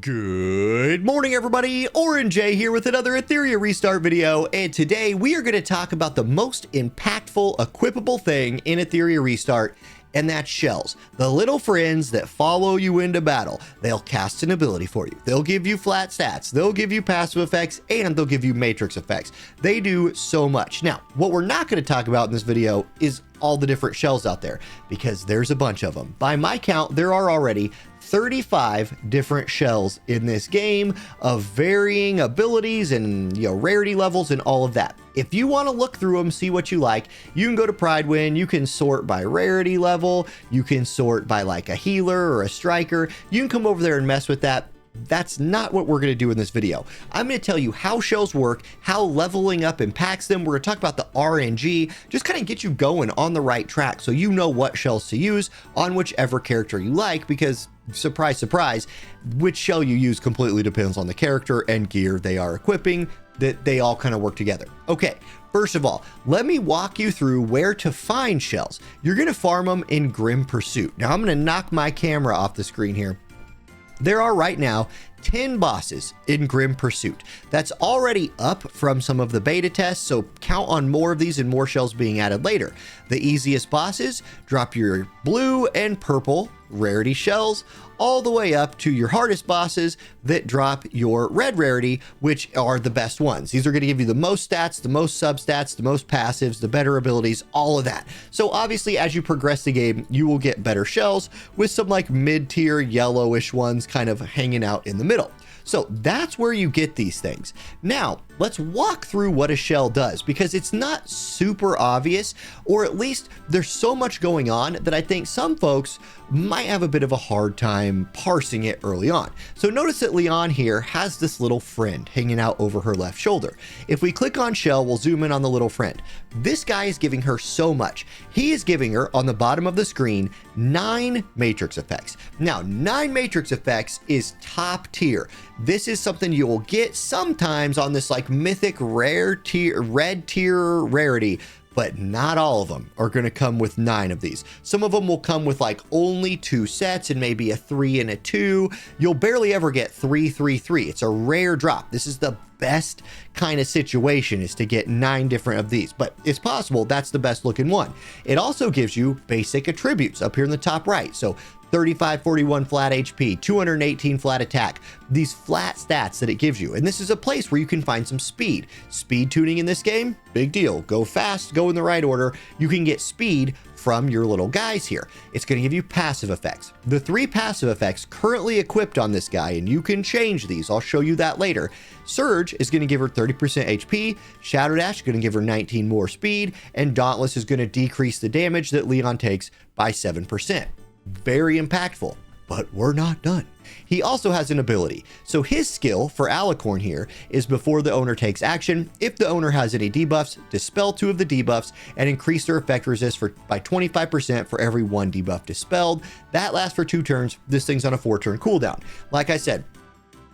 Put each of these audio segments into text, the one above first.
Good morning, everybody. Orange J here with another Etheria restart video, and today we are going to talk about the most impactful equipable thing in Etheria restart, and that's shells. The little friends that follow you into battle. They'll cast an ability for you. They'll give you flat stats. They'll give you passive effects, and they'll give you matrix effects. They do so much. Now, what we're not going to talk about in this video is all the different shells out there, because there's a bunch of them. By my count, there are already 35 different shells in this game of varying abilities and rarity levels and all of that. If you want to look through them, see what you like, you can go to Pridewin. You can sort by rarity level. You can sort by like a healer or a striker. You can come over there and mess with that. That's not what we're going to do in this video. I'm going to tell you how shells work, how leveling up impacts them. We're going to talk about the RNG, just kind of get you going on the right track so you know what shells to use on whichever character you like, because surprise, surprise, which shell you use completely depends on the character and gear they are equipping, that they all kind of work together. Okay, first of all, let me walk you through where to find shells. You're going to farm them in Grim Pursuit. Now I'm going to knock my camera off the screen here. There are right now 10 bosses in Grim Pursuit. That's already up from some of the beta tests, so count on more of these and more shells being added later. The easiest bosses drop your blue and purple rarity shells, all the way up to your hardest bosses that drop your red rarity, which are the best ones. These are going to give you the most stats, the most substats, the most passives, the better abilities, all of that. So obviously, as you progress the game, you will get better shells with some like mid-tier yellowish ones kind of hanging out in the middle. So that's where you get these things. Now, let's walk through what a shell does, because it's not super obvious, or at least there's so much going on that I think some folks might have a bit of a hard time parsing it early on. So notice that Leon here has this little friend hanging out over her left shoulder. If we click on shell, we'll zoom in on the little friend. This guy is giving her so much. He is giving her, on the bottom of the screen, 9 matrix effects. Now, 9 matrix effects is top tier. This is something you will get sometimes on this like mythic rare tier, red tier rarity, but not all of them are going to come with 9 of these. Some of them will come with like only 2 sets and maybe a 3 and a 2. You'll barely ever get 3, 3, 3. It's a rare drop. This is the best kind of situation, is to get 9 different of these, but it's possible that's the best looking one. It also gives you basic attributes up here in the top right. So 35, 41 flat HP, 218 flat attack, these flat stats that it gives you. And this is a place where you can find some speed. Speed tuning in this game, big deal. Go fast, go in the right order. You can get speed from your little guys here. It's going to give you passive effects. The 3 passive effects currently equipped on this guy, and you can change these. I'll show you that later. Surge is going to give her 30% HP, Shadow Dash is going to give her 19 more speed, and Dauntless is going to decrease the damage that Leon takes by 7%. Very impactful, but we're not done. He also has an ability. So his skill for Alicorn here is before the owner takes action, if the owner has any debuffs, dispel 2 of the debuffs and increase their effect resist by 25% for every 1 debuff dispelled. That lasts for 2 turns. This thing's on a 4-turn cooldown. Like I said,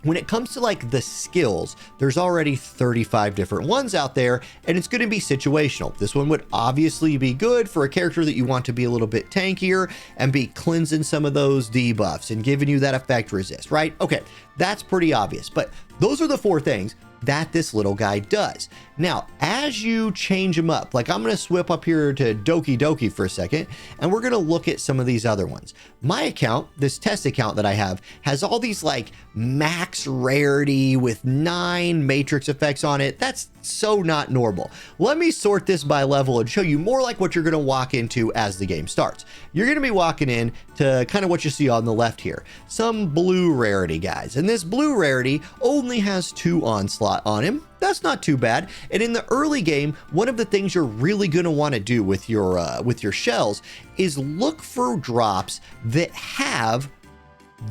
when it comes to like the skills, there's already 35 different ones out there, and it's going to be situational. This one would obviously be good for a character that you want to be a little bit tankier and be cleansing some of those debuffs and giving you that effect resist, right? Okay, that's pretty obvious, but those are the 4 things that this little guy does. Now, as you change him up, like I'm going to swip up here to Doki Doki for a second, and we're going to look at some of these other ones. My account, this test account that I have, has all these like max rarity with 9 matrix effects on it. That's so not normal. Let me sort this by level and show you more like what you're going to walk into as the game starts. You're going to be walking in to kind of what you see on the left here, some blue rarity guys, and this blue rarity only has 2 onslaught on him. That's not too bad. And in the early game, one of the things you're really going to want to do with your shells is look for drops that have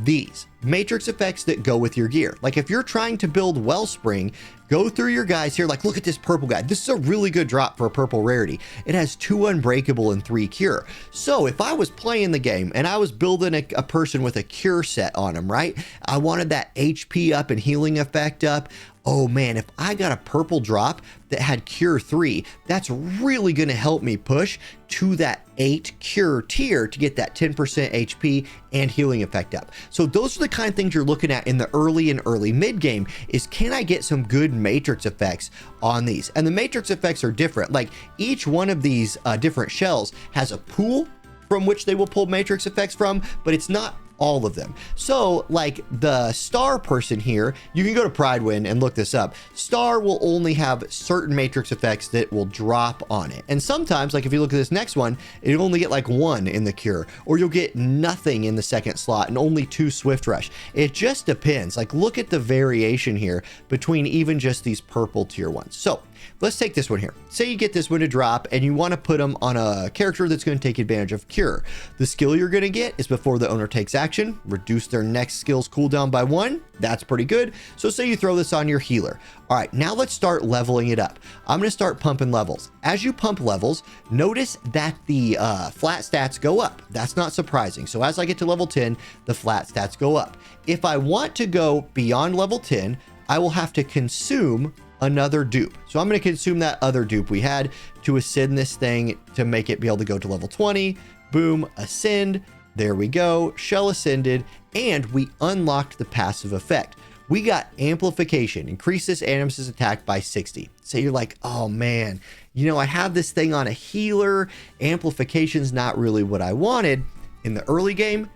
these matrix effects that go with your gear. Like if you're trying to build Wellspring, go through your guys here, like look at this purple guy. This is a really good drop for a purple rarity. It has 2 unbreakable and 3 cure. So if I was playing the game and I was building a person with a cure set on him, right? I wanted that HP up and healing effect up. oh man, if I got a purple drop that had Cure 3, that's really going to help me push to that 8 Cure tier to get that 10% HP and healing effect up. So those are the kind of things you're looking at in the early and early mid game, is can I get some good matrix effects on these? And the matrix effects are different. Like each one of these different shells has a pool from which they will pull matrix effects from, but it's not all of them. So like the star person here, you can go to Pridewind and look this up. Star will only have certain matrix effects that will drop on it. And sometimes, like if you look at this next one, it'll only get like 1 in the cure, or you'll get nothing in the second slot and only 2 swift rush. It just depends. Like look at the variation here between even just these purple tier ones. So let's take this one here. Say you get this one to drop and you want to put them on a character that's going to take advantage of Cure. The skill you're going to get is before the owner takes action, reduce their next skill's cooldown by 1. That's pretty good. So say you throw this on your healer. All right, now let's start leveling it up. I'm going to start pumping levels. As you pump levels, notice that the flat stats go up. That's not surprising. So as I get to level 10, the flat stats go up. If I want to go beyond level 10, I will have to consume another dupe. So I'm going to consume that other dupe we had to ascend this thing to make it be able to go to level 20. Boom, ascend. There we go. Shell ascended, and we unlocked the passive effect. We got amplification, increase this animus's attack by 60. So you're like, oh man, you know, I have this thing on a healer. Amplification's not really what I wanted. In the early game,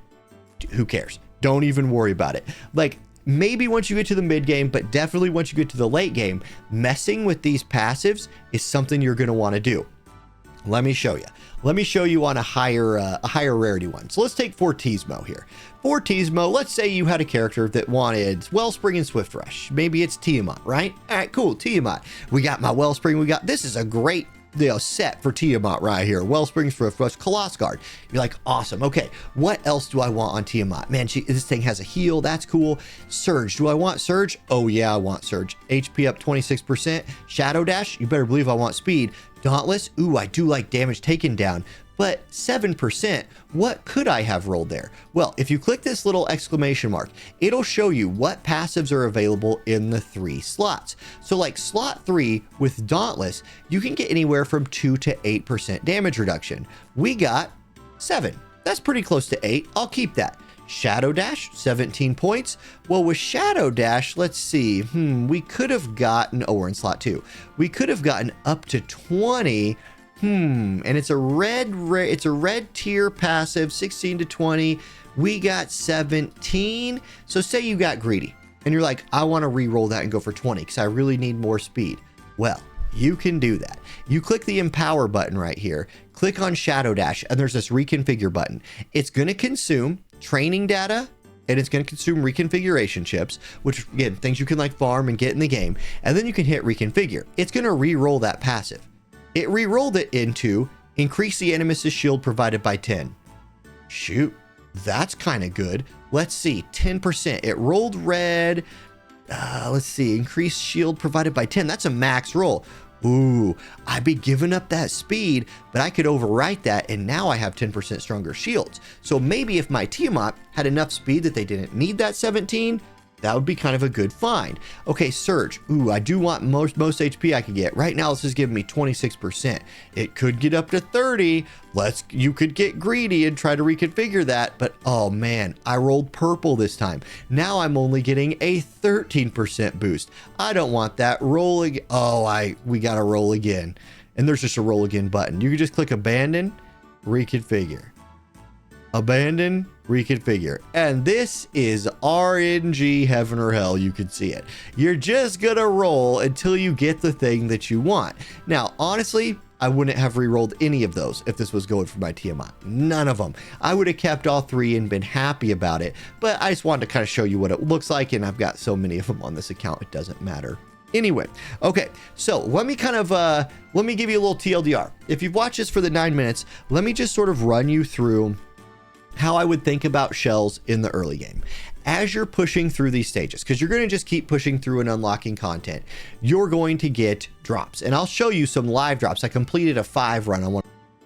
who cares? Don't even worry about it. Like, maybe once you get to the mid game, but definitely once you get to the late game, messing with these passives is something you're going to want to do. Let me show you. Let me show you on a higher rarity one. So let's take Fortismo here. Fortismo, let's say you had a character that wanted Wellspring and Swift Rush. Maybe it's Tiamat, right? All right, cool, Tiamat. We got my Wellspring. This is a great set for Tiamat right here. Wellspring, Swift Rush, Coloss Guard. You're like, awesome. Okay, what else do I want on Tiamat? Man, this thing has a heal. That's cool. Surge. Do I want Surge? Oh yeah, I want Surge. HP up 26%. Shadow Dash. You better believe I want speed. Dauntless. Ooh, I do like damage taken down. But 7%, what could I have rolled there? Well, if you click this little exclamation mark, it'll show you what passives are available in the 3 slots. So like slot 3 with Dauntless, you can get anywhere from 2 to 8% damage reduction. We got 7. That's pretty close to 8. I'll keep that. Shadow Dash, 17 points. Well, with Shadow Dash, let's see. We could have gotten, oh, we're in slot 2. We could have gotten up to 20. And it's a red tier passive, 16 to 20. We got 17. So say you got greedy and you're like, I want to re-roll that and go for 20 because I really need more speed. Well, you can do that. You click the Empower button right here, click on Shadow Dash, and there's this Reconfigure button. It's going to consume training data, and it's going to consume reconfiguration chips, which again, things you can like farm and get in the game. And then you can hit Reconfigure. It's going to re-roll that passive. It re-rolled it into increase the animus's shield provided by 10. Shoot, that's kind of good. Let's see, 10%. It rolled red. Let's see, increase shield provided by 10. That's a max roll. Ooh, I'd be giving up that speed, but I could overwrite that, and now I have 10% stronger shields. So maybe if my Tiamat had enough speed that they didn't need that 17, that would be kind of a good find. Okay, Surge. Ooh, I do want most HP I could get. Right now, this is giving me 26%. It could get up to 30. You could get greedy and try to reconfigure that. But oh man, I rolled purple this time. Now I'm only getting a 13% boost. I don't want that. Rolling. Oh, we got to roll again. And there's just a roll again button. You can just click abandon, reconfigure. Abandon, reconfigure. And this is RNG heaven or hell. You can see it. You're just gonna roll until you get the thing that you want. Now, honestly, I wouldn't have re-rolled any of those if this was going for my Tiamat. None of them. I would have kept all 3 and been happy about it. But I just wanted to kind of show you what it looks like, and I've got so many of them on this account, it doesn't matter. Anyway, okay, so let me give you a little TLDR. If you've watched this for the 9 minutes, let me just sort of run you through how I would think about shells in the early game. As you're pushing through these stages, because you're going to just keep pushing through and unlocking content, you're going to get drops. And I'll show you some live drops. I completed a 5 run on one.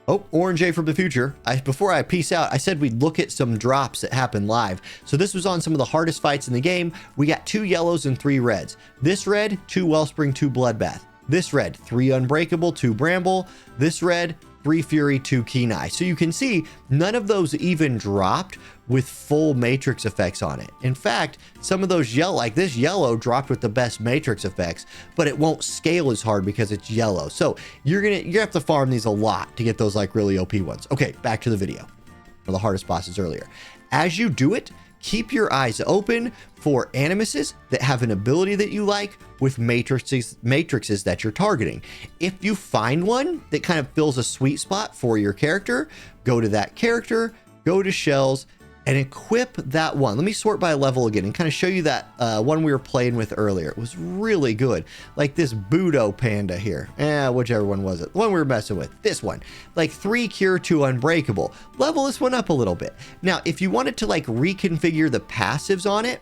Oh, Orange A from the future. Before I peace out, I said we'd look at some drops that happen live. So this was on some of the hardest fights in the game. We got 2 yellows and 3 reds. This red, 2 Wellspring, 2 Bloodbath. This red, 3 Unbreakable, 2 Bramble. This red, 3 Fury, 2 Kenai. So you can see none of those even dropped with full matrix effects on it. In fact, some of those yellow, like this yellow, dropped with the best matrix effects, but it won't scale as hard because it's yellow. So you have to farm these a lot to get those like really OP ones. Okay, back to the video. Or the hardest bosses earlier. As you do it, keep your eyes open for animuses that have an ability that you like with matrices that you're targeting. If you find one that kind of fills a sweet spot for your character, go to that character, go to shells, and equip that one. Let me sort by level again and kind of show you that one we were playing with earlier. It was really good. Like this Budo Panda here. Whichever one was it. The one we were messing with. This one. Like 3 Cure, 2 Unbreakable. Level this one up a little bit. Now, if you wanted to like reconfigure the passives on it,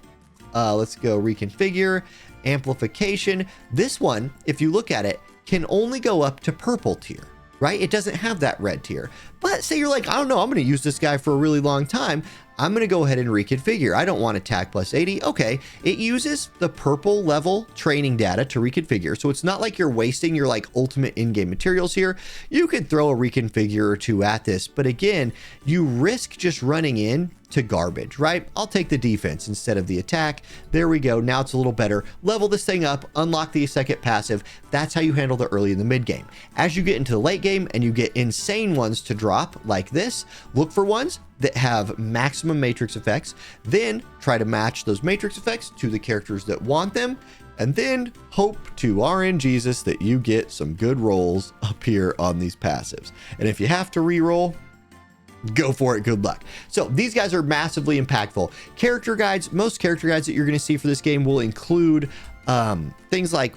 let's go reconfigure, amplification. This one, if you look at it, can only go up to purple tier. Right? It doesn't have that red tier. But say you're like, I don't know, I'm going to use this guy for a really long time. I'm going to go ahead and reconfigure. I don't want attack plus 80. Okay. It uses the purple level training data to reconfigure. So it's not like you're wasting your like ultimate in-game materials here. You could throw a reconfigure or 2 at this, but again, you risk just running in to garbage, right? I'll take the defense instead of the attack. There we go. Now it's a little better. Level this thing up, unlock the second passive. That's how you handle the early and the mid game. As you get into the late game and you get insane ones to drop like this, look for ones that have maximum matrix effects, then try to match those matrix effects to the characters that want them, and then hope to RN Jesus that you get some good rolls up here on these passives. And if you have to re-roll, go for it. Good luck. So these guys are massively impactful. Character guides, most character guides that you're going to see for this game will include things like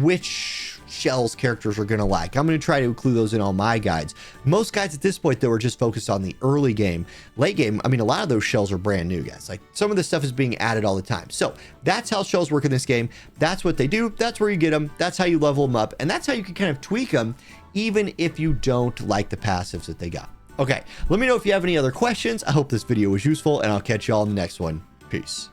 which shells characters are going to like. I'm going to try to include those in all my guides. Most guides at this point, though, are just focused on the early game. Late game, I mean, a lot of those shells are brand new, guys. Like some of this stuff is being added all the time. So that's how shells work in this game. That's what they do. That's where you get them. That's how you level them up. And that's how you can kind of tweak them, even if you don't like the passives that they got. Okay, let me know if you have any other questions. I hope this video was useful, and I'll catch you all in the next one. Peace.